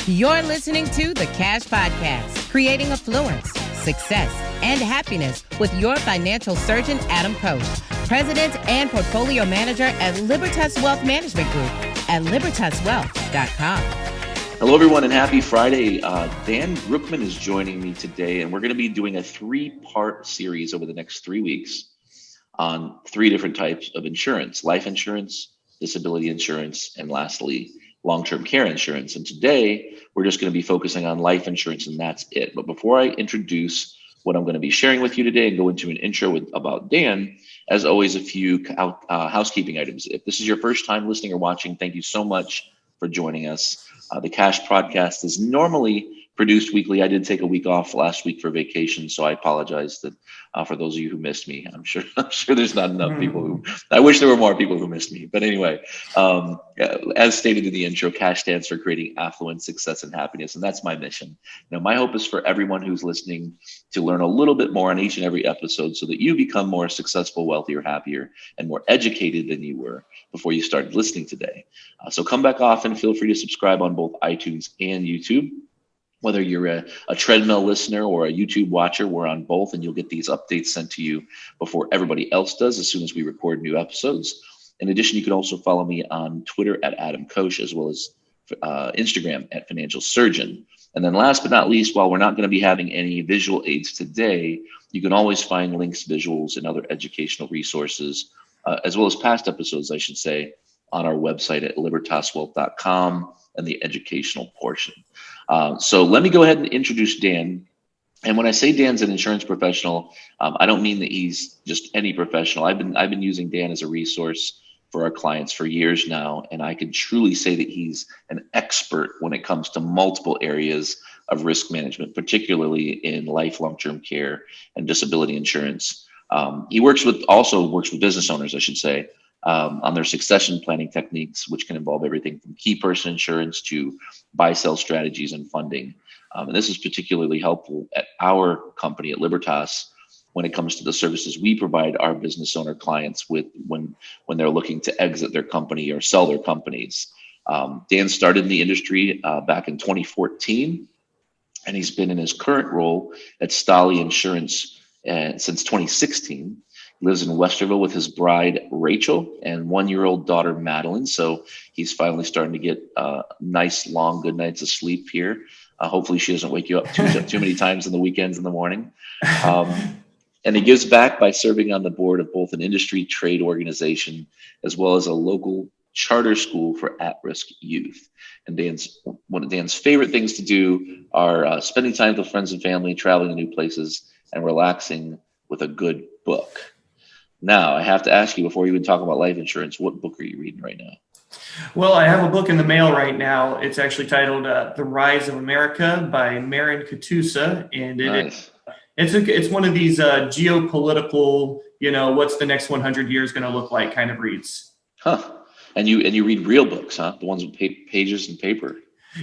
You're listening to the Cash Podcast, creating affluence, success, and happiness with your financial surgeon, Adam Koós, President and Portfolio Manager at Libertas Wealth Management Group at libertaswealth.com. Hello, everyone, and happy Friday. Dan Brookman is joining me today, and we're going to be doing a three-part series over the next 3 weeks on three different types of insurance: life insurance, disability insurance, and lastly, long-term care insurance. And today, we're just going to be focusing on life insurance, and that's it. But before I introduce what I'm going to be sharing with you today and go into an intro about Dan, as always, a few housekeeping items. If this is your first time listening or watching, thank you so much for joining us. The Cash Podcast is normally produced weekly. I did take a week off last week for vacation, so I apologize that for those of you who missed me. I'm sure there's not enough people who. I wish there were more people who missed me. But anyway, as stated in the intro, Cash stands for creating affluence, success, and happiness, and that's my mission. Now, my hope is for everyone who's listening to learn a little bit more on each and every episode, so that you become more successful, wealthier, happier, and more educated than you were before you started listening today. So come back often. Feel free to subscribe on both iTunes and YouTube. Whether you're a treadmill listener or a YouTube watcher, we're on both, and you'll get these updates sent to you before everybody else does as soon as we record new episodes. In addition, you can also follow me on Twitter at Adam Koós, as well as Instagram at Financial Surgeon. And then last but not least, while we're not going to be having any visual aids today, you can always find links, visuals, and other educational resources, as well as past episodes, I should say, on our website at libertaswealth.com and the educational portion. So let me go ahead and introduce Dan. And when I say Dan's an insurance professional, I don't mean that he's just any professional. I've been using Dan as a resource for our clients for years now, and I can truly say that he's an expert when it comes to multiple areas of risk management, particularly in life, long-term care, and disability insurance. He also works with business owners, I should say, on their succession planning techniques, which can involve everything from key person insurance to buy-sell strategies and funding. And this is particularly helpful at our company at Libertas when it comes to the services we provide our business owner clients with when they're looking to exit their company or sell their companies. Dan started in the industry back in 2014, and he's been in his current role at Stali Insurance since 2016. He lives in Westerville with his bride, Rachel, and one-year-old daughter, Madeline. So he's finally starting to get nice, long, good nights of sleep here. Hopefully she doesn't wake you up too many times in the weekends in the morning. And he gives back by serving on the board of both an industry trade organization as well as a local charter school for at-risk youth. And one of Dan's favorite things to do are spending time with friends and family, traveling to new places, and relaxing with a good book. Now, I have to ask you, before you even talk about life insurance, what book are you reading right now? Well, I have a book in the mail right now. It's actually titled The Rise of America by Marin Katusa. And it's one of these geopolitical, what's the next 100 years going to look like kind of reads. Huh. And you read real books, huh? The ones with pages and paper.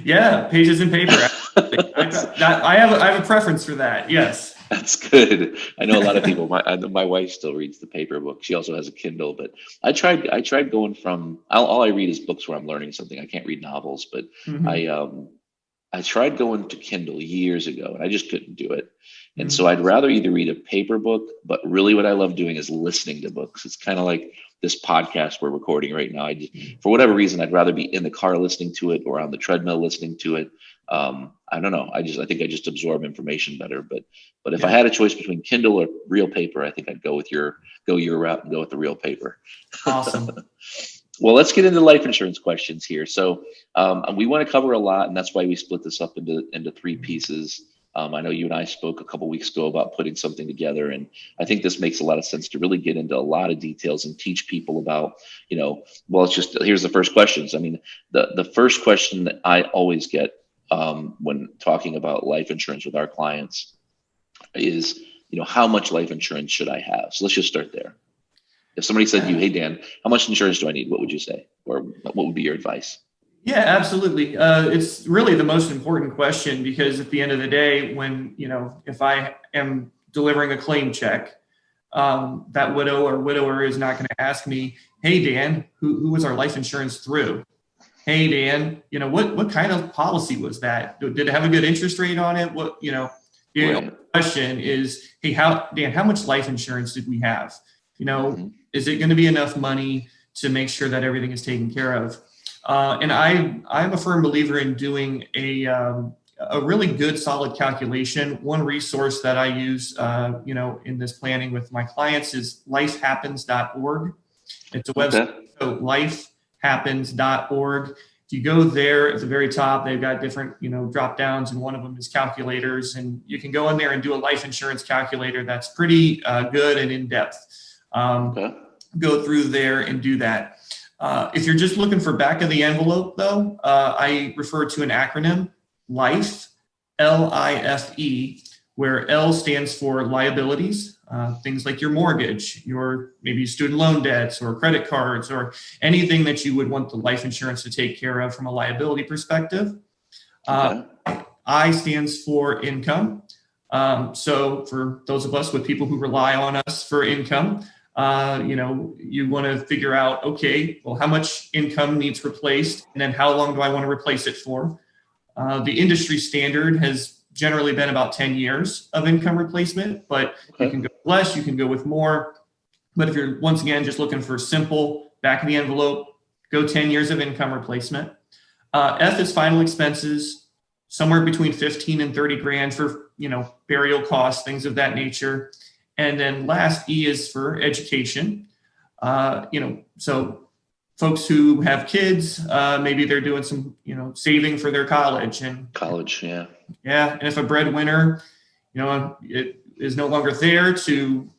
Yeah, pages and paper. I have a preference for that. Yes. That's good. I know a lot of people. My wife still reads the paper book. She also has a Kindle, but I tried going from all I read is books where I'm learning something. I can't read novels, but I tried going to Kindle years ago, and I just couldn't do it. And so I'd rather either read a paper book, but really what I love doing is listening to books. It's kind of like this podcast we're recording right now. For whatever reason, I'd rather be in the car listening to it or on the treadmill listening to it. I don't know. I think I just absorb information better. But if I had a choice between Kindle or real paper, I think I'd go your route and go with the real paper. Awesome. Well, let's get into life insurance questions here. So we want to cover a lot, and that's why we split this up into three pieces. I know you and I spoke a couple weeks ago about putting something together, and I think this makes a lot of sense to really get into a lot of details and teach people about, here's the first questions. I mean, the first question that I always get when talking about life insurance with our clients is, how much life insurance should I have? So let's just start there. If somebody said to you, hey, Dan, how much insurance do I need? What would you say? Or what would be your advice? Yeah, absolutely. It's really the most important question, because at the end of the day, when, if I am delivering a claim check, that widow or widower is not going to ask me, hey, Dan, who was our life insurance through? hey, Dan, what kind of policy was that? Did it have a good interest rate on it? The question is, hey, Dan, how much life insurance did we have? Is it going to be enough money to make sure that everything is taken care of? And I'm a firm believer in doing a really good, solid calculation. One resource that I use, in this planning with my clients is lifehappens.org. It's a website, so lifehappens.org. If you go there at the very top, they've got different, drop downs, and one of them is calculators, and you can go in there and do a life insurance calculator that's pretty good and in depth. Go through there and do that. If you're just looking for back of the envelope, though, I refer to an acronym, LIFE, LIFE, where L stands for liabilities, things like your mortgage, your maybe student loan debts or credit cards or anything that you would want the life insurance to take care of from a liability perspective. I stands for income. So for those of us with people who rely on us for income, you want to figure out, okay, well, how much income needs replaced, and then how long do I want to replace it for? The industry standard has generally been about 10 years of income replacement, but you can go less, you can go with more. But if you're, once again, just looking for simple back of the envelope, go 10 years of income replacement. F is final expenses, somewhere between 15 and 30 grand for, burial costs, things of that nature. And then last, E is for education. So folks who have kids, maybe they're doing some, saving for their college. And and if a breadwinner, it is no longer there to,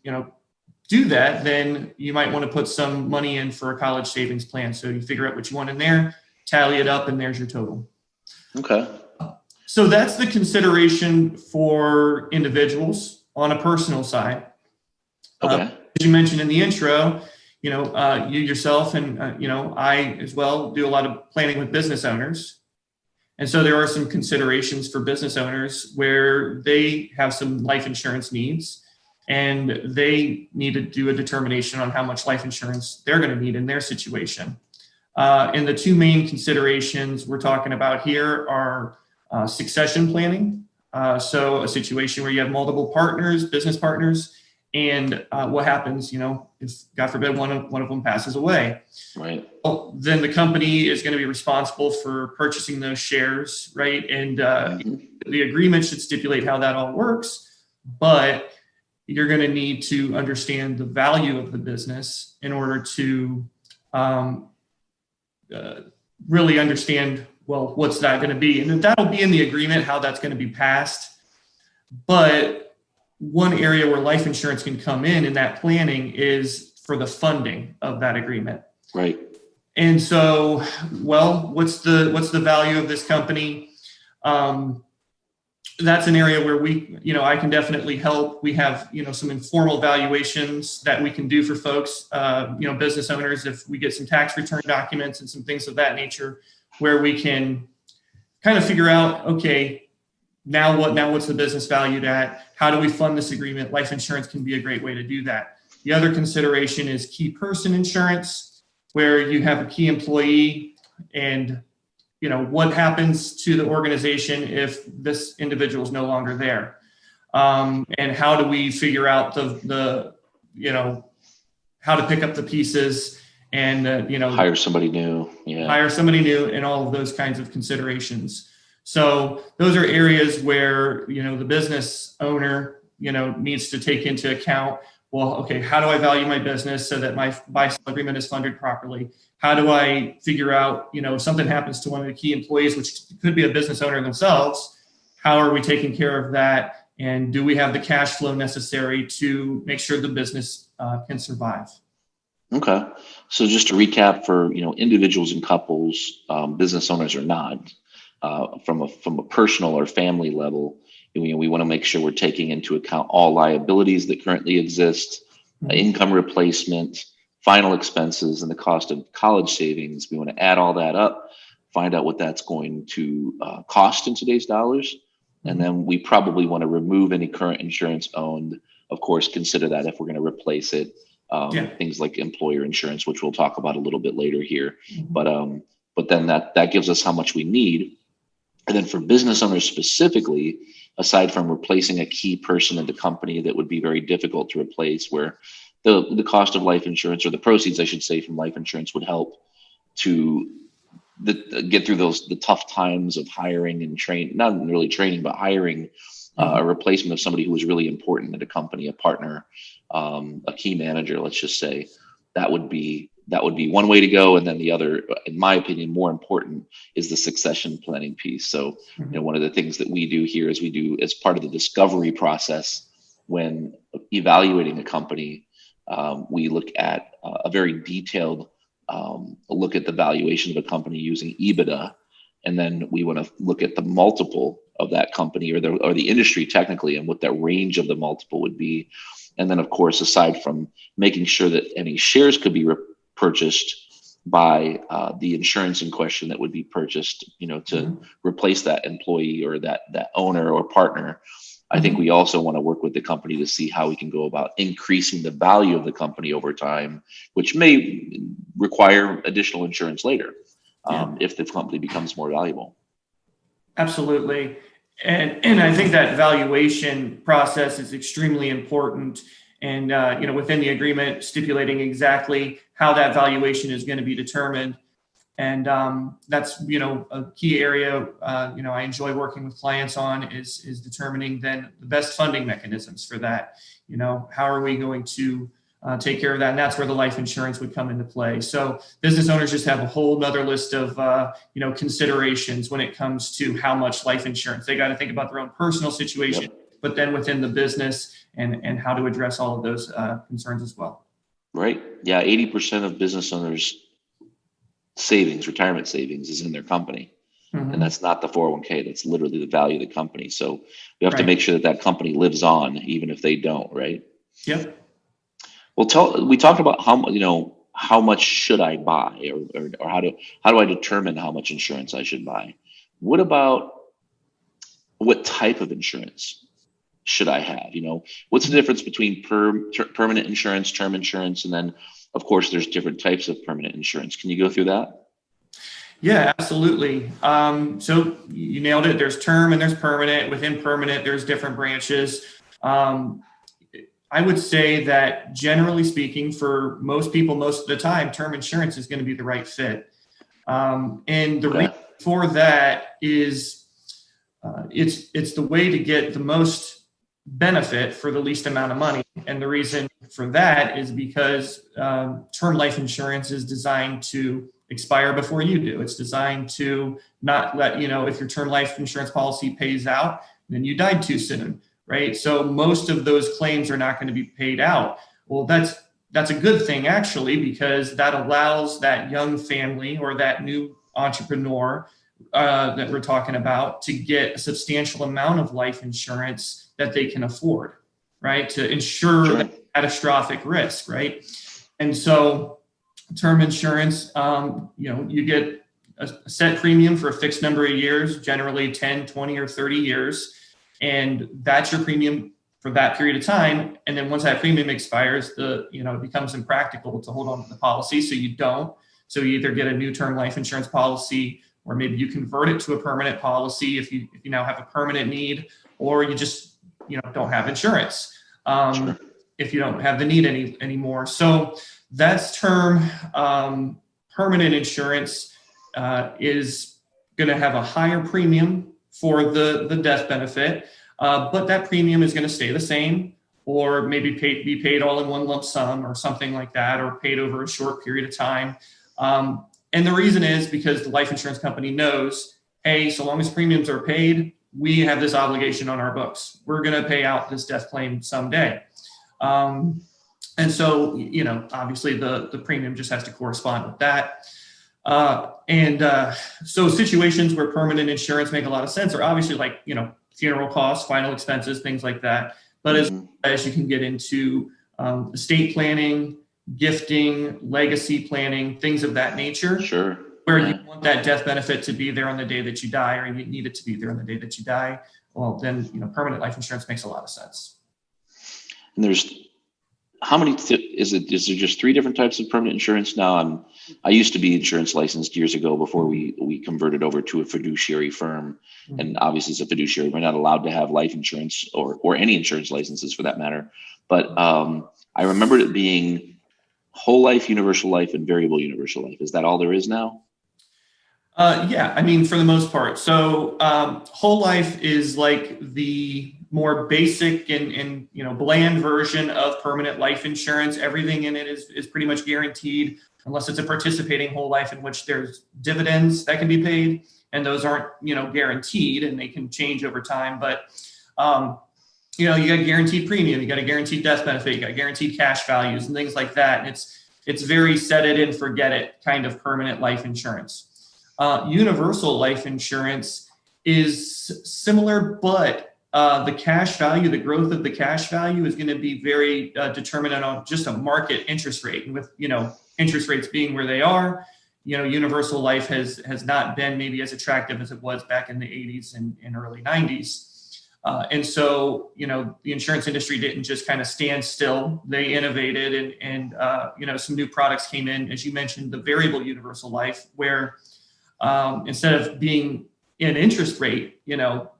do that, then you might want to put some money in for a college savings plan. So you figure out what you want in there, tally it up, and there's your total. Okay. So that's the consideration for individuals on a personal side. As you mentioned in the intro, you yourself and, I as well do a lot of planning with business owners. And so there are some considerations for business owners where they have some life insurance needs and they need to do a determination on how much life insurance they're going to need in their situation. And the two main considerations we're talking about here are succession planning. So a situation where you have multiple partners, business partners, and what happens, if God forbid one of them passes away, right? Well, then the company is going to be responsible for purchasing those shares, right? And the agreement should stipulate how that all works, but you're going to need to understand the value of the business in order to really understand, well, what's that going to be? And that'll be in the agreement, how that's going to be passed. But one area where life insurance can come in that planning is for the funding of that agreement. Right. And so, well, what's the value of this company? That's an area where I can definitely help. We have, some informal valuations that we can do for folks, business owners, if we get some tax return documents and some things of that nature, where we can kind of figure out, okay, now what's the business valued at? How do we fund this agreement? Life insurance can be a great way to do that. The other consideration is key person insurance, where you have a key employee and what happens to the organization if this individual is no longer there, and how do we figure out the how to pick up the pieces and hire somebody new, and all of those kinds of considerations. So those are areas where the business owner needs to take into account. Well, okay, how do I value my business so that my buy-sell agreement is funded properly? How do I figure out, if something happens to one of the key employees, which could be a business owner themselves, how are we taking care of that? And do we have the cash flow necessary to make sure the business can survive? Okay. So just to recap for, individuals and couples, business owners or not, from a personal or family level, we want to make sure we're taking into account all liabilities that currently exist, income replacement, final expenses, and the cost of college savings. We want to add all that up, find out what that's going to cost in today's dollars. And then we probably want to remove any current insurance owned. Of course, consider that if we're going to replace it. Things like employer insurance, which we'll talk about a little bit later here. But but then that gives us how much we need. And then for business owners specifically, aside from replacing a key person in the company that would be very difficult to replace, where the cost of life insurance, or the proceeds, I should say, from life insurance would help to get through the tough times of hiring and not really training, but hiring a replacement of somebody who was really important in a company, a partner, a key manager, let's just say. That would be one way to go. And then the other, in my opinion, more important, is the succession planning piece. So, one of the things that we do here is we do, as part of the discovery process when evaluating a company, we look at a very detailed look at the valuation of a company using EBITDA. And then we want to look at the multiple of that company or the industry technically, and what that range of the multiple would be. And then, of course, aside from making sure that any shares could be purchased by the insurance in question that would be purchased, to replace that employee or that owner or partner, I think we also want to work with the company to see how we can go about increasing the value of the company over time, which may require additional insurance later if the company becomes more valuable. Absolutely. And I think that valuation process is extremely important. And, within the agreement, stipulating exactly how that valuation is going to be determined. And that's, a key area, I enjoy working with clients on is determining then the best funding mechanisms for that. How are we going to take care of that? And that's where the life insurance would come into play. So business owners just have a whole nother list of, considerations when it comes to how much life insurance. They got to think about their own personal situation, but then within the business and how to address all of those concerns as well. Right. Yeah. 80% of business owners' retirement savings is in their company. And that's not the 401k. That's literally the value of the company. So we have to make sure that company lives on, even if they don't. Right. Yep. Well, we talked about how much should I buy, or how do I determine how much insurance I should buy? What about what type of insurance should I have? What's the difference between permanent insurance, term insurance, and then, of course, there's different types of permanent insurance. Can you go through that? Yeah, absolutely. So you nailed it. There's term and there's permanent. Within permanent, there's different branches. I would say that generally speaking, for most people, most of the time, term insurance is going to be the right fit. And the reason for that is it's the way to get the most benefit for the least amount of money. And the reason for that is because term life insurance is designed to expire before you do. It's designed to not let, if your term life insurance policy pays out, then you died too soon. Right. So most of those claims are not going to be paid out. Well, that's a good thing, actually, because that allows that young family or that new entrepreneur that we're talking about to get a substantial amount of life insurance that they can afford. Right. To ensure that catastrophic risk. Right. And so term insurance, you get a set premium for a fixed number of years, generally 10, 20, or 30 years. And that's your premium for that period of time. And then once that premium expires, it becomes impractical to hold on to the policy. So you don't. So you either get a new term life insurance policy, or maybe you convert it to a permanent policy if you now have a permanent need, or you just don't have insurance if you don't have the need anymore. So that's term. Permanent insurance is going to have a higher premium for the death benefit, but that premium is going to stay the same, or maybe be paid all in one lump sum or something like that, or paid over a short period of time. And the reason is because the life insurance company knows, hey, so long as premiums are paid, we have this obligation on our books. We're going to pay out this death claim someday. And so, obviously the premium just has to correspond with that. So situations where permanent insurance make a lot of sense are obviously like, funeral costs, final expenses, things like that. But as you can get into estate planning, gifting, legacy planning, things of that nature, where you want that death benefit to be there on the day that you die, or you need it to be there on the day that you die, well, then, permanent life insurance makes a lot of sense. And there's how many is there just three different types of permanent insurance now? I used to be insurance licensed years ago before we converted over to a fiduciary firm. And obviously as a fiduciary, we're not allowed to have life insurance or any insurance licenses for that matter. But I remembered it being whole life, universal life, and variable universal life. Is that all there is now? Yeah, I mean, for the most part. So whole life is like the more basic and bland version of permanent life insurance. Everything in it is pretty much guaranteed, unless it's a participating whole life in which there's dividends that can be paid, and those aren't guaranteed, and they can change over time. But you got guaranteed premium, you got a guaranteed death benefit, you got guaranteed cash values and things like that. And it's very set it and forget it kind of permanent life insurance. Universal life insurance is similar, but the cash value, the growth of the cash value is going to be very determined on just a market interest rate. And with, interest rates being where they are, universal life has not been maybe as attractive as it was back in the 80s and early 90s. And so, the insurance industry didn't just kind of stand still. They innovated and some new products came in, as you mentioned, the variable universal life, where instead of being an interest rate,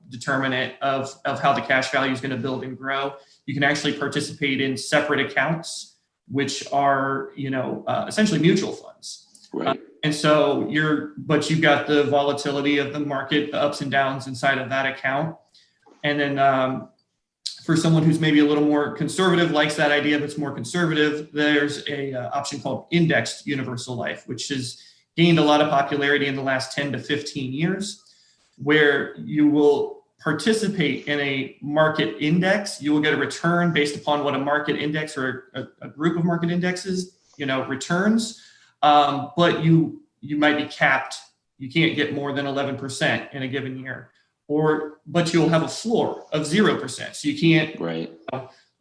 determinant of how the cash value is going to build and grow, you can actually participate in separate accounts, which are, essentially mutual funds. Right. And so but you've got the volatility of the market, the ups and downs inside of that account. And then for someone who's maybe a little more conservative, likes that idea, but it's more conservative, there's a option called indexed universal life, which has gained a lot of popularity in the last 10 to 15 years, where you will participate in a market index. You will get a return based upon what a market index or a group of market indexes, returns. But you might be capped. You can't get more than 11% in a given year, but you'll have a floor of 0%. So you can't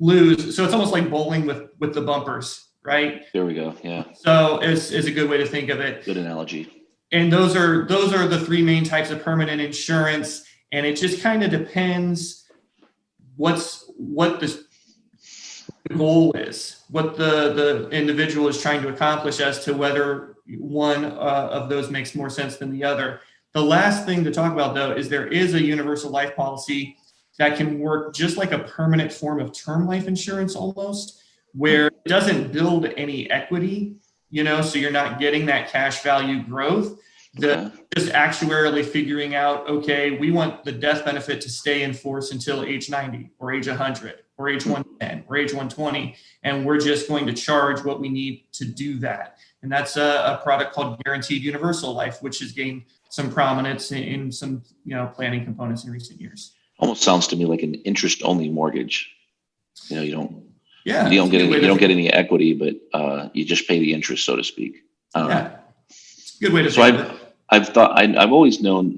lose. So it's almost like bowling with the bumpers. Right. There we go. Yeah. So it's a good way to think of it. Good analogy. And those are the three main types of permanent insurance. And it just kind of depends what the goal is, what the individual is trying to accomplish as to whether one of those makes more sense than the other. The last thing to talk about, though, is there is a universal life policy that can work just like a permanent form of term life insurance almost, where it doesn't build any equity, so you're not getting that cash value growth. Just actuarially figuring out, okay, we want the death benefit to stay in force until age 90 or age 100 or age 110 or age 120. And we're just going to charge what we need to do that. And that's a product called Guaranteed Universal Life, which has gained some prominence in some, planning components in recent years. Almost sounds to me like an interest-only mortgage. You don't get any equity, but you just pay the interest, so to speak. It's a good way to. So I've always known,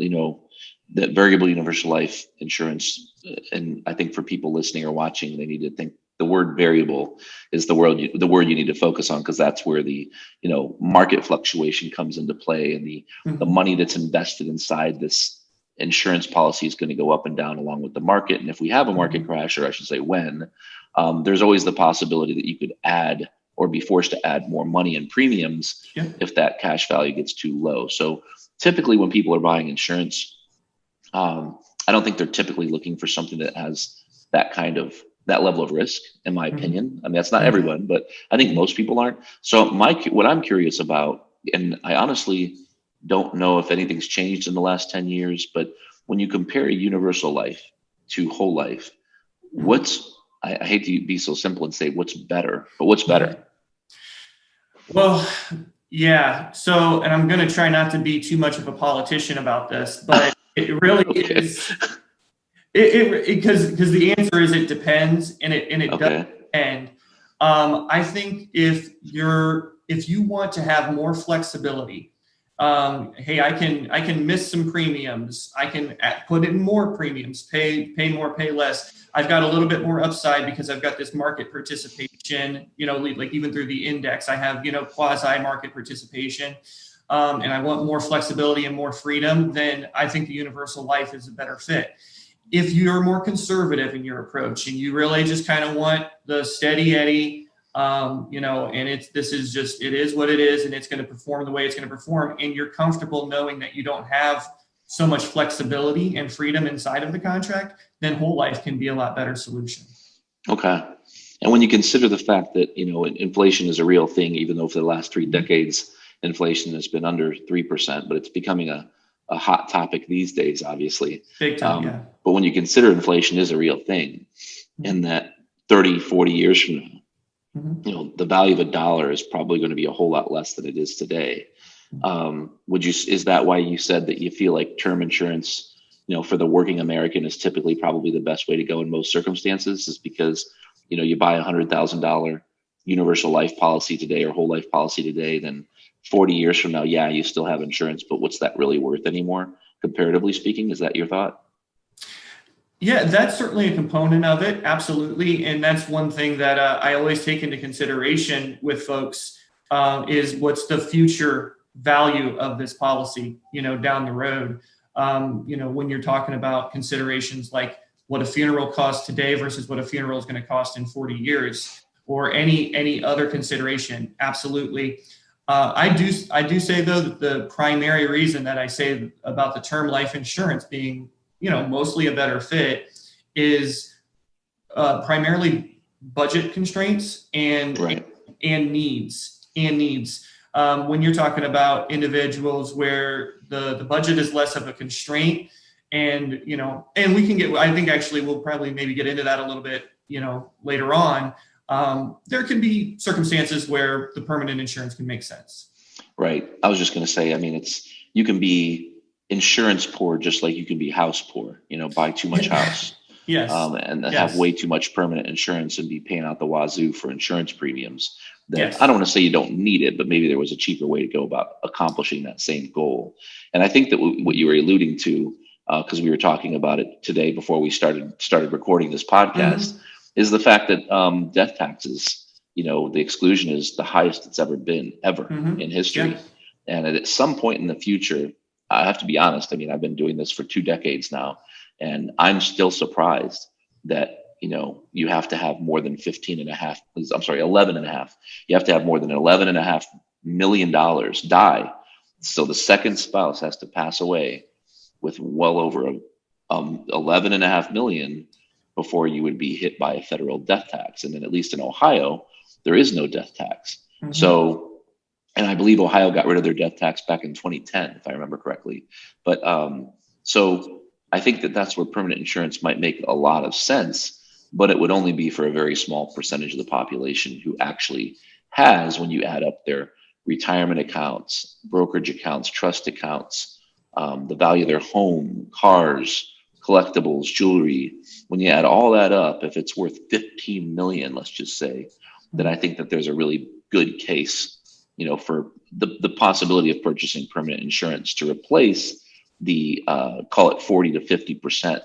that variable universal life insurance, and I think for people listening or watching, they need to think the word variable is the word you need to focus on, because that's where the market fluctuation comes into play, and the money that's invested inside this insurance policy is going to go up and down along with the market. And if we have a market crash, or I should say when, there's always the possibility that you could add or be forced to add more money in premiums if that cash value gets too low. So typically when people are buying insurance, I don't think they're typically looking for something that has that level of risk, in my opinion. I mean, that's not everyone, but I think most people aren't. So what I'm curious about, and I honestly don't know if anything's changed in the last 10 years, but when you compare universal life to whole life, I hate to be so simple and say what's better, but what's better? Well, yeah. So, and I'm going to try not to be too much of a politician about this, but it really is. Because the answer is it depends, and it does depend. I think if you want to have more flexibility, hey, I can miss some premiums. I can put in more premiums, pay more, pay less. I've got a little bit more upside because I've got this market participation, like even through the index, I have, quasi market participation. And I want more flexibility and more freedom, then I think the universal life is a better fit. If you're more conservative in your approach and you really just kind of want the steady Eddie, And it is what it is, and it's going to perform the way it's going to perform. And you're comfortable knowing that you don't have so much flexibility and freedom inside of the contract, then whole life can be a lot better solution. Okay. And when you consider the fact that, inflation is a real thing, even though for the last 3 decades, inflation has been under 3%, but it's becoming a hot topic these days, obviously. Big time, yeah. But when you consider inflation is a real thing, and that 30, 40 years from now, the value of a dollar is probably going to be a whole lot less than it is today. Is that why you said that you feel like term insurance, for the working American is typically probably the best way to go in most circumstances, is because, you buy $100,000 universal life policy today or whole life policy today, then 40 years from now, yeah, you still have insurance, but what's that really worth anymore, comparatively speaking? Is that your thought? Yeah, that's certainly a component of it. Absolutely. And that's one thing that I always take into consideration with folks is what's the future value of this policy, down the road. When you're talking about considerations like what a funeral costs today versus what a funeral is going to cost in 40 years or any other consideration. Absolutely. I do say, though, that the primary reason that I say about the term life insurance being, mostly a better fit is primarily budget constraints and needs. When you're talking about individuals where the budget is less of a constraint, and we can get, I think actually we'll probably maybe get into that a little bit, later on. There can be circumstances where the permanent insurance can make sense. Right. I was just going to say, you can be insurance poor just like you can be house poor, buy too much house. Yes. And have way too much permanent insurance and be paying out the wazoo for insurance premiums. That Yes. I don't want to say you don't need it, but maybe there was a cheaper way to go about accomplishing that same goal. And I think that what you were alluding to, because we were talking about it today before we started recording this podcast, is the fact that death taxes, the exclusion is the highest it's ever been in history. Yeah. And at some point in the future, I have to be honest, I've been doing this for 2 decades now, and I'm still surprised that, you have to have more than 11 and a half. You have to have more than $11.5 million die. So the second spouse has to pass away with well over 11.5 million before you would be hit by a federal death tax. And then at least in Ohio, there is no death tax. So, and I believe Ohio got rid of their death tax back in 2010, if I remember correctly. But so I think that that's where permanent insurance might make a lot of sense, but it would only be for a very small percentage of the population who actually has, when you add up their retirement accounts, brokerage accounts, trust accounts, the value of their home, cars, collectibles, jewelry. When you add all that up, if it's worth 15 million, let's just say, then I think that there's a really good case, for the possibility of purchasing permanent insurance to replace the call it 40 to 50%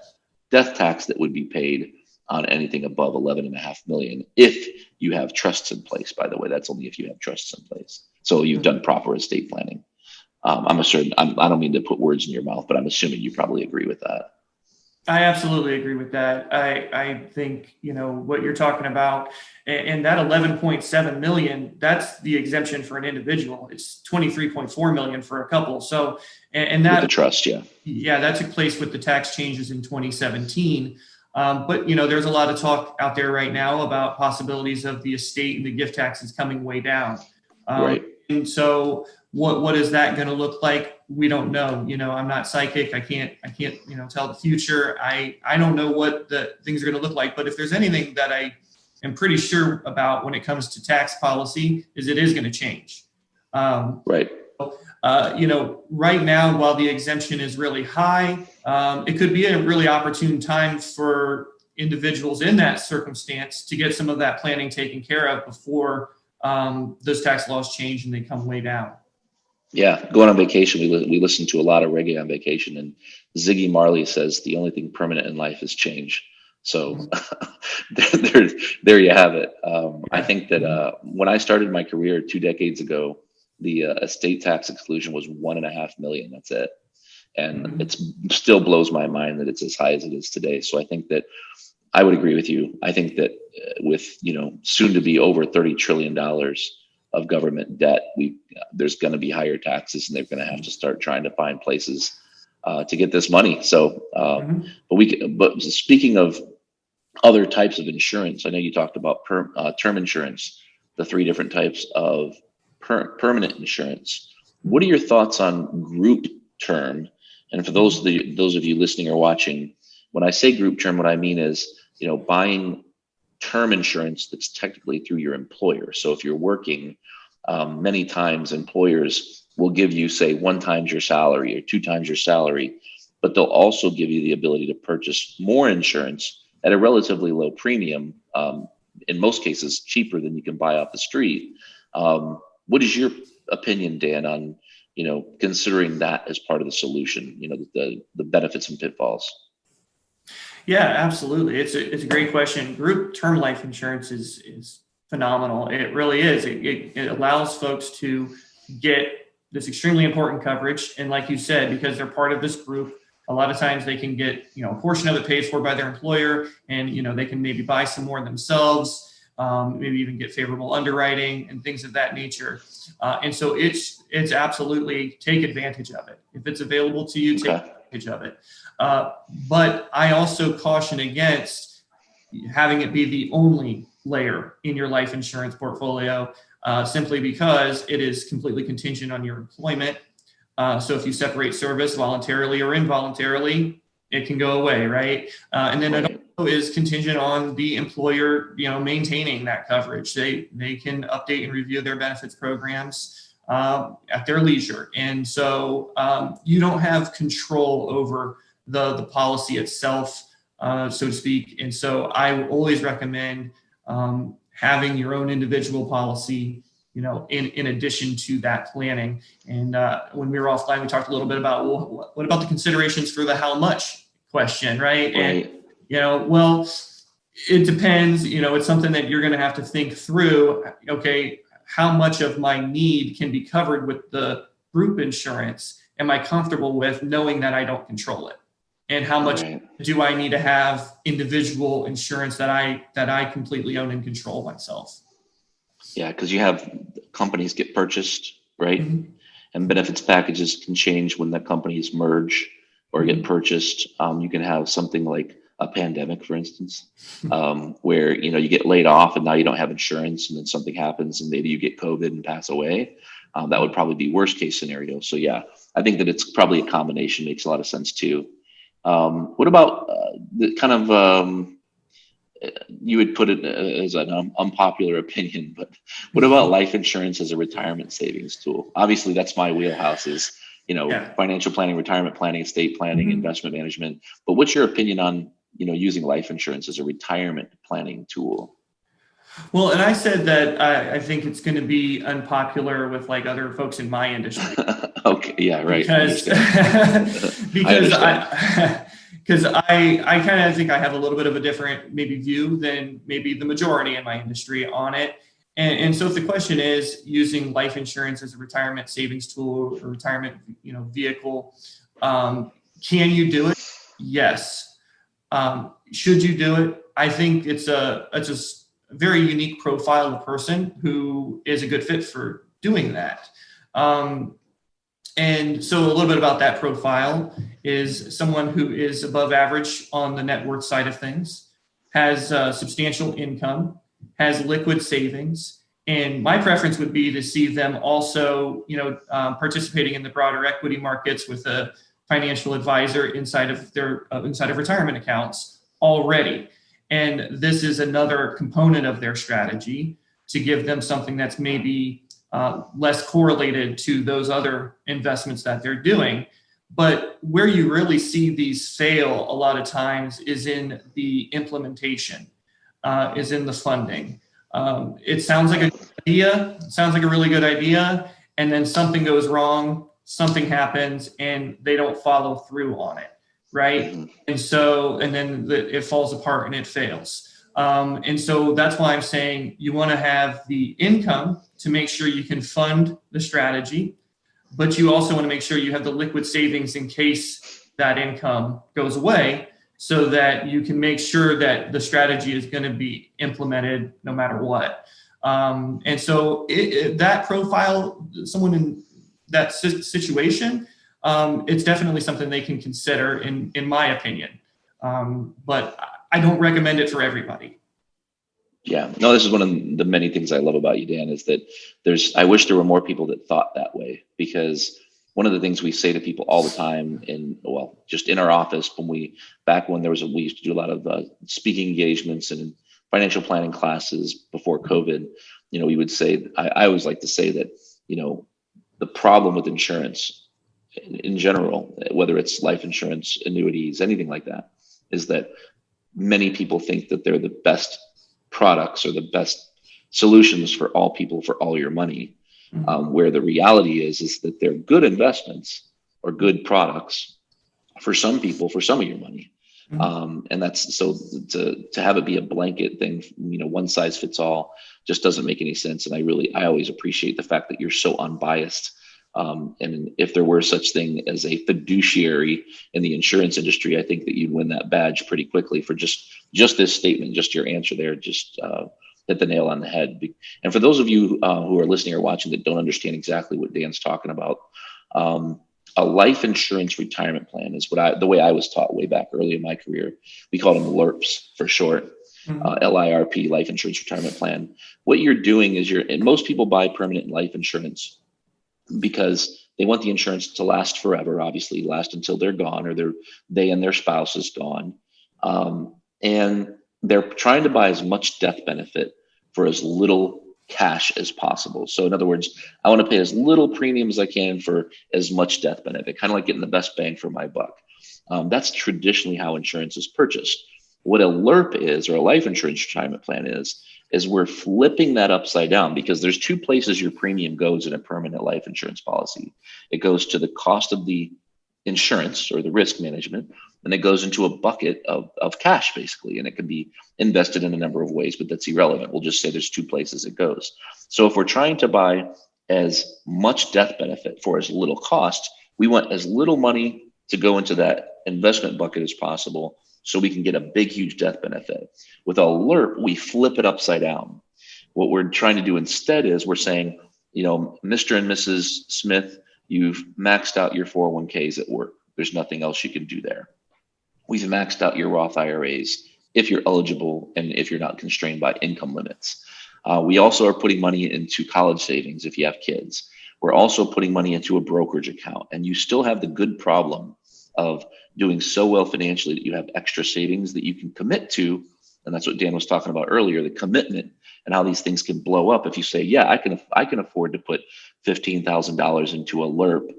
death tax that would be paid on anything above 11.5 million. If you have trusts in place, by the way, that's only if you have trusts in place. So you've done proper estate planning. I don't mean to put words in your mouth, but I'm assuming you probably agree with that. I absolutely agree with that. I think, what you're talking about, and that 11.7 million, that's the exemption for an individual. It's 23.4 million for a couple. So, and that with the trust, that took place with the tax changes in 2017. But, there's a lot of talk out there right now about possibilities of the estate and the gift taxes coming way down. Right. And so what is that going to look like? We don't know. I'm not psychic. I can't, tell the future. I don't know what the things are going to look like. But if there's anything that I am pretty sure about when it comes to tax policy, is it is going to change. Right. Right now, while the exemption is really high, it could be a really opportune time for individuals in that circumstance to get some of that planning taken care of before those tax laws change and they come way down. Yeah, going on vacation, we listen to a lot of reggae on vacation, and Ziggy Marley says the only thing permanent in life is change. So there you have it. I think that when I started my career 2 decades ago, the estate tax exclusion was 1.5 million. That's it. And it still blows my mind that it's as high as it is today. So I think that I would agree with you. I think that, with, soon to be over $30 trillion of government debt, there's going to be higher taxes, and they're going to have to start trying to find places to get this money. So, but speaking of other types of insurance, I know you talked about term insurance, the three different types of permanent insurance. What are your thoughts on group term? And for those of you listening or watching, when I say group term, what I mean is, buying term insurance that's technically through your employer. So if you're working, many times employers will give you, say, 1 times your salary or 2 times your salary, but they'll also give you the ability to purchase more insurance at a relatively low premium, in most cases cheaper than you can buy off the street. What is your opinion, Dan, on considering that as part of the solution? The benefits and pitfalls. Yeah, absolutely. It's a great question. Group term life insurance is phenomenal. It really is. It allows folks to get this extremely important coverage, and like you said, because they're part of this group, a lot of times they can get a portion of it paid for by their employer, and they can maybe buy some more themselves. Maybe even get favorable underwriting and things of that nature. And so it's absolutely, take advantage of it. If it's available to you, take advantage of it. But I also caution against having it be the only layer in your life insurance portfolio, simply because it is completely contingent on your employment. So if you separate service voluntarily or involuntarily, it can go away, right? And then it also is contingent on the employer, maintaining that coverage. They can update and review their benefits programs at their leisure, and so you don't have control over the policy itself, so to speak. And so I always recommend having your own individual policy, in addition to that planning. And when we were offline, we talked a little bit about, well, what about the considerations for the how much question, right? And, well, it depends. It's something that you're going to have to think through. Okay, how much of my need can be covered with the group insurance? Am I comfortable with knowing that I don't control it? And how much do I need to have individual insurance that I completely own and control myself? Yeah, because you have companies get purchased, right? Mm-hmm. And benefits packages can change when the companies merge or get purchased. You can have something like a pandemic, for instance, where you get laid off and now you don't have insurance, and then something happens and maybe you get COVID and pass away. That would probably be worst case scenario. So yeah, I think that it's probably a combination. Makes a lot of sense too. What about the kind of you would put it as an unpopular opinion, but what about life insurance as a retirement savings tool? Obviously, that's my wheelhouse is, financial planning, retirement planning, estate planning, investment management. But what's your opinion on, using life insurance as a retirement planning tool? Well, and I said that I think it's going to be unpopular with like other folks in my industry. Okay. Yeah. Right. Because I kind of think I have a little bit of a different maybe view than maybe the majority in my industry on it. And so if the question is using life insurance as a retirement savings tool or retirement, vehicle, can you do it? Yes. Should you do it? I think it's a very unique profile of a person who is a good fit for doing that. And so a little bit about that profile is someone who is above average on the net worth side of things, has substantial income, has liquid savings. And my preference would be to see them also, participating in the broader equity markets with a financial advisor inside of their retirement accounts already. And this is another component of their strategy to give them something that's maybe less correlated to those other investments that they're doing. But where you really see these fail a lot of times is in the implementation, is in the funding. It sounds like a good idea, sounds like a really good idea, and then something goes wrong, something happens, and they don't follow through on it, right? Mm-hmm. And then it falls apart and it fails. And so that's why I'm saying you want to have the income to make sure you can fund the strategy, but you also want to make sure you have the liquid savings in case that income goes away, so that you can make sure that the strategy is going to be implemented no matter what. And so that profile, someone in that situation, it's definitely something they can consider in my opinion. But I don't recommend it for everybody. Yeah, no, this is one of the many things I love about you, Dan, is that I wish there were more people that thought that way, because one of the things we say to people all the time just in our office, back when we used to do a lot of speaking engagements and financial planning classes before COVID, we would say, I always like to say that, the problem with insurance in general, whether it's life insurance, annuities, anything like that, is that many people think that they're the best products or the best solutions for all people for all your money, where the reality is that they're good investments or good products for some people for some of your money. And that's so to have it be a blanket thing, one size fits all, just doesn't make any sense. And I always appreciate the fact that you're so unbiased. And if there were such thing as a fiduciary in the insurance industry, I think that you'd win that badge pretty quickly for just this statement, just your answer there, just hit the nail on the head. And for those of you who are listening or watching that don't understand exactly what Dan's talking about, a life insurance retirement plan is the way I was taught way back early in my career. We called them LIRPs for short, LIRP, life insurance retirement plan. What you're doing is and most people buy permanent life insurance because they want the insurance to last forever, obviously last until they're gone or they and their spouse is gone. And they're trying to buy as much death benefit for as little cash as possible. So in other words, I want to pay as little premium as I can for as much death benefit, kind of like getting the best bang for my buck. That's traditionally how insurance is purchased. What a LIRP is, or a life insurance retirement plan is we're flipping that upside down, because there's two places your premium goes in a permanent life insurance policy. It goes to the cost of the insurance or the risk management, and it goes into a bucket of cash, basically. And it can be invested in a number of ways, but that's irrelevant. We'll just say there's two places it goes. So if we're trying to buy as much death benefit for as little cost, we want as little money to go into that investment bucket as possible, so we can get a big, huge death benefit. With a LIRP, we flip it upside down. What we're trying to do instead is we're saying, Mr. and Mrs. Smith, you've maxed out your 401ks at work. There's nothing else you can do there. We've maxed out your Roth IRAs if you're eligible and if you're not constrained by income limits. We also are putting money into college savings if you have kids. We're also putting money into a brokerage account, and you still have the good problem of doing so well financially that you have extra savings that you can commit to. And that's what Dan was talking about earlier, the commitment and how these things can blow up. If you say, yeah, I can afford to put $15,000 into a LIRP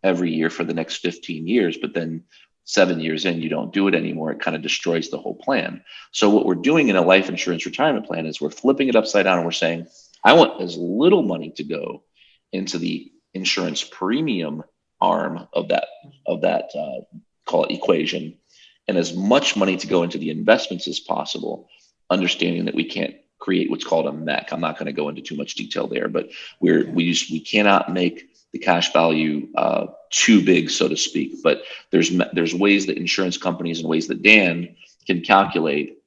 every year for the next 15 years, but then 7 years in, you don't do it anymore. It kind of destroys the whole plan. So what we're doing in a life insurance retirement plan is we're flipping it upside down, and we're saying, I want as little money to go into the insurance premium arm of that call it equation, and as much money to go into the investments as possible, understanding that we can't create what's called a MEC. I'm not going to go into too much detail there, but we cannot make the cash value too big, so to speak. But there's ways that insurance companies and ways that Dan can calculate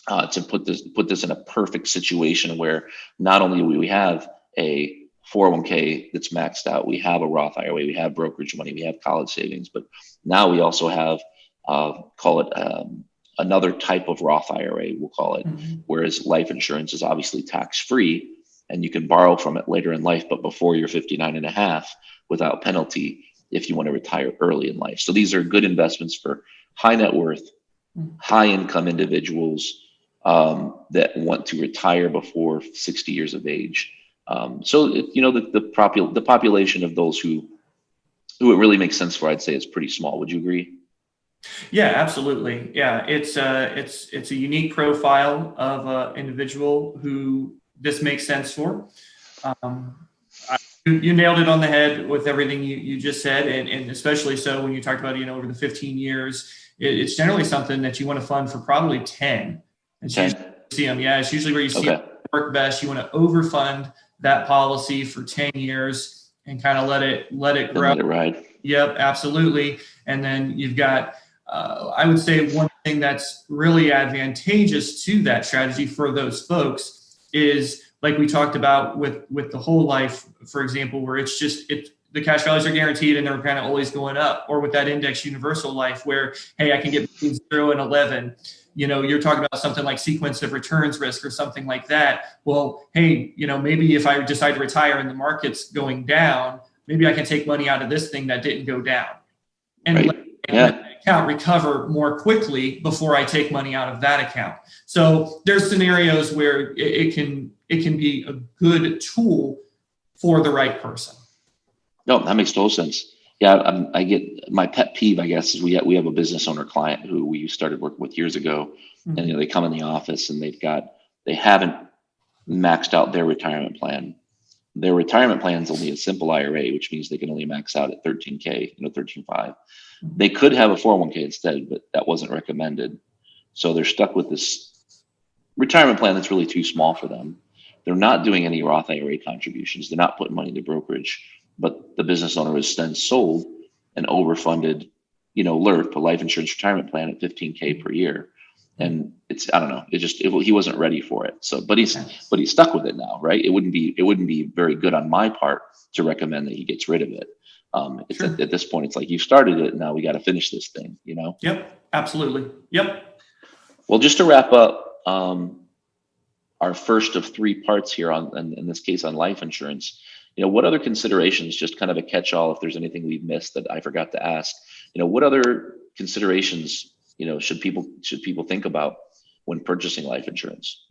to put this in a perfect situation where not only do we have a 401k that's maxed out, we have a Roth IRA, we have brokerage money, we have college savings, but now we also have another type of Roth IRA, we'll call it, whereas life insurance is obviously tax-free and you can borrow from it later in life, but before you're 59 and a half without penalty if you want to retire early in life. So these are good investments for high net worth, high income individuals that want to retire before 60 years of age. The population of those who it really makes sense for, I'd say, is pretty small. Would you agree? Yeah, absolutely. Yeah, it's a unique profile of an individual who this makes sense for. You nailed it on the head with everything you just said, and especially so when you talked about over the 15 years, it's generally something that you want to fund for probably 10. It's usually see them. Yeah, it's usually where you see them work best. You want to overfund that policy for 10 years and kind of let it grow. Let it ride. Yep, absolutely. And then you've got I would say one thing that's really advantageous to that strategy for those folks is, like we talked about with the whole life, for example, where the cash values are guaranteed and they're kind of always going up, or with that index universal life where, hey, I can get between 0 and 11. You're talking about something like sequence of returns risk or something like that. Well, hey, maybe if I decide to retire and the market's going down, maybe I can take money out of this thing that didn't go down and let the account recover more quickly before I take money out of that account. So there's scenarios where it can be a good tool for the right person. No, that makes total sense. Yeah, I get my pet peeve, I guess, is we have a business owner client who we started working with years ago, and they come in the office and they haven't maxed out their retirement plan. Their retirement plan is only a simple IRA, which means they can only max out at 13K, 13.5. They could have a 401k instead, but that wasn't recommended. So they're stuck with this retirement plan that's really too small for them. They're not doing any Roth IRA contributions. They're not putting money into brokerage. But the business owner has then sold an overfunded, LIRP, a life insurance retirement plan at 15K per year. And I don't know, he wasn't ready for it. So, but he's stuck with it now, right? It wouldn't be very good on my part to recommend that he gets rid of it. At this point, it's like, you started it, now we got to finish this thing, Yep, absolutely. Yep. Well, just to wrap up, our first of 3 parts here in this case on life insurance, what other considerations, just kind of a catch-all, if there's anything we've missed that I forgot to ask, what other considerations, should people think about when purchasing life insurance?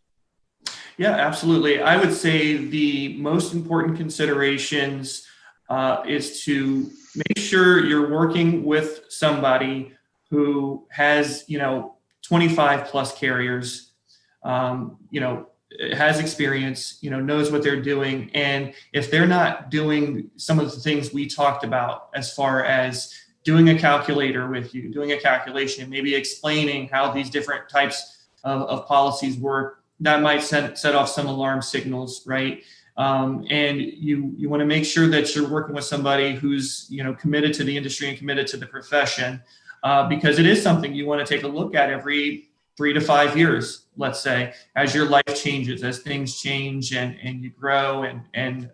Yeah, absolutely. I would say the most important considerations is to make sure you're working with somebody who has, 25 plus carriers, has experience, knows what they're doing. And if they're not doing some of the things we talked about, as far as doing a calculator with you, doing a calculation, maybe explaining how these different types of policies work, that might set off some alarm signals, right? And you want to make sure that you're working with somebody who's, committed to the industry and committed to the profession, because it is something you want to take a look at every 3 to 5 years, let's say, as your life changes, as things change and you grow and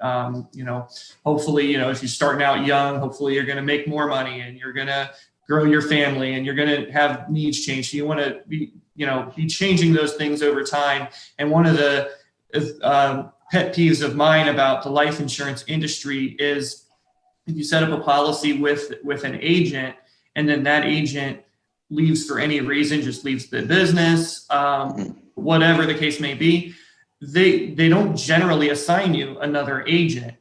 hopefully, if you're starting out young, hopefully you're going to make more money and you're going to grow your family and you're going to have needs change. So you want to be changing those things over time. And one of the pet peeves of mine about the life insurance industry is if you set up a policy with an agent and then that agent leaves for any reason, just leaves the business, whatever the case may be, they don't generally assign you another agent.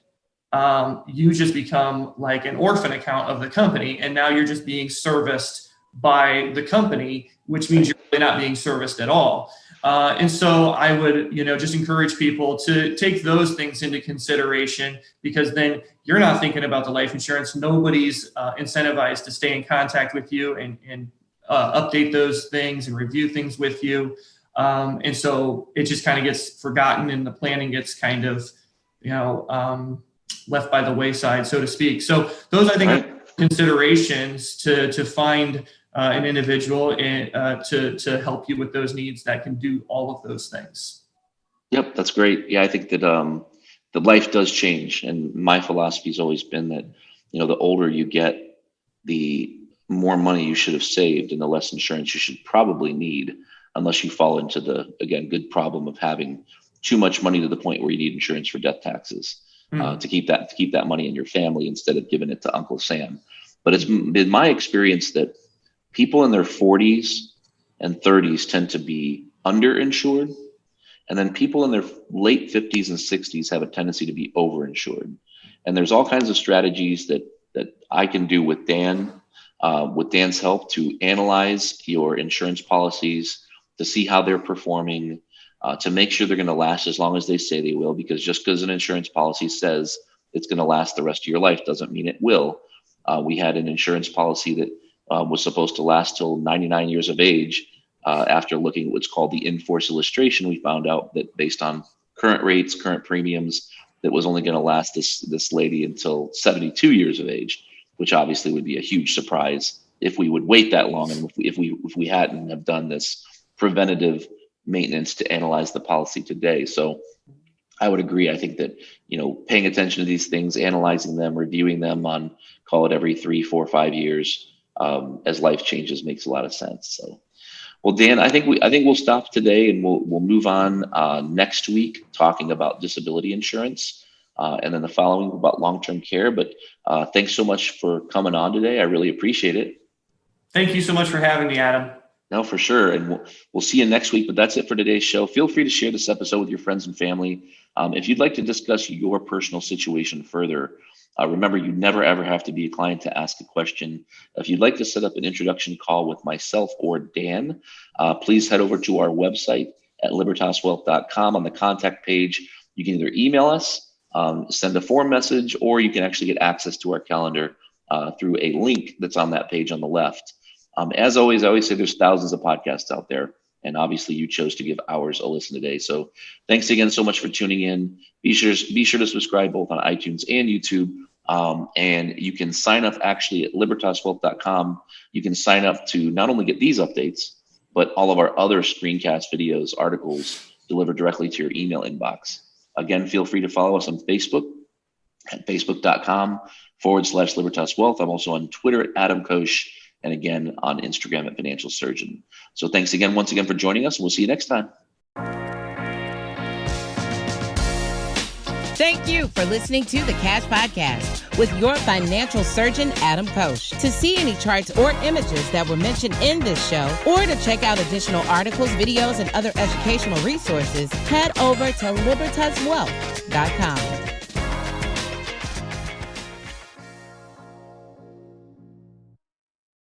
You just become like an orphan account of the company, and now you're just being serviced by the company, which means you're really not being serviced at all. And so I would, just encourage people to take those things into consideration, because then you're not thinking about the life insurance. Nobody's incentivized to stay in contact with you and update those things and review things with you. And so it just kind of gets forgotten and the planning gets kind of, left by the wayside, so to speak. So those, I think, are considerations to find an individual and to help you with those needs that can do all of those things. Yep, that's great. Yeah, I think that the life does change. And my philosophy has always been that, the older you get, the more money you should have saved and the less insurance you should probably need, unless you fall into the, again, good problem of having too much money to the point where you need insurance for death taxes to keep that money in your family instead of giving it to Uncle Sam. But it's been my experience that people in their 40s and 30s tend to be underinsured. And then people in their late 50s and 60s have a tendency to be overinsured. And there's all kinds of strategies that I can do with Dan's help to analyze your insurance policies, to see how they're performing, to make sure they're going to last as long as they say they will, because just because an insurance policy says it's going to last the rest of your life doesn't mean it will. We had an insurance policy that was supposed to last till 99 years of age. After looking at what's called the in-force illustration, we found out that based on current rates, current premiums, that was only going to last this lady until 72 years of age, which obviously would be a huge surprise if we would wait that long, and if we hadn't have done this preventative maintenance to analyze the policy today. So I would agree. I think that, paying attention to these things, analyzing them, reviewing them on, call it every 3, 4, 5 years, as life changes, makes a lot of sense. So, well, Dan, I think we'll stop today, and we'll move on next week talking about disability insurance, and then the following about long-term care. But thanks so much for coming on today. I really appreciate it. Thank you so much for having me, Adam. No, for sure. And we'll see you next week. But that's it for today's show. Feel free to share this episode with your friends and family. If you'd like to discuss your personal situation further, remember, you never, ever have to be a client to ask a question. If you'd like to set up an introduction call with myself or Dan, please head over to our website at libertaswealth.com. On the contact page, you can either email us, send a form message, or you can actually get access to our calendar through a link that's on that page on the left. As always, I always say there's thousands of podcasts out there, and obviously you chose to give ours a listen today. So thanks again so much for tuning in. Be sure to subscribe both on iTunes and YouTube. And you can sign up actually at libertaswealth.com. You can sign up to not only get these updates, but all of our other screencast videos, articles delivered directly to your email inbox. Again, feel free to follow us on Facebook at facebook.com/Libertas Wealth. I'm also on Twitter at Adam Koós, and again on Instagram at Financial Surgeon. So thanks again, once again, for joining us, and we'll see you next time. Thank you for listening to the Cash Podcast with your financial surgeon, Adam Koós. To see any charts or images that were mentioned in this show, or to check out additional articles, videos, and other educational resources, head over to libertaswealth.com.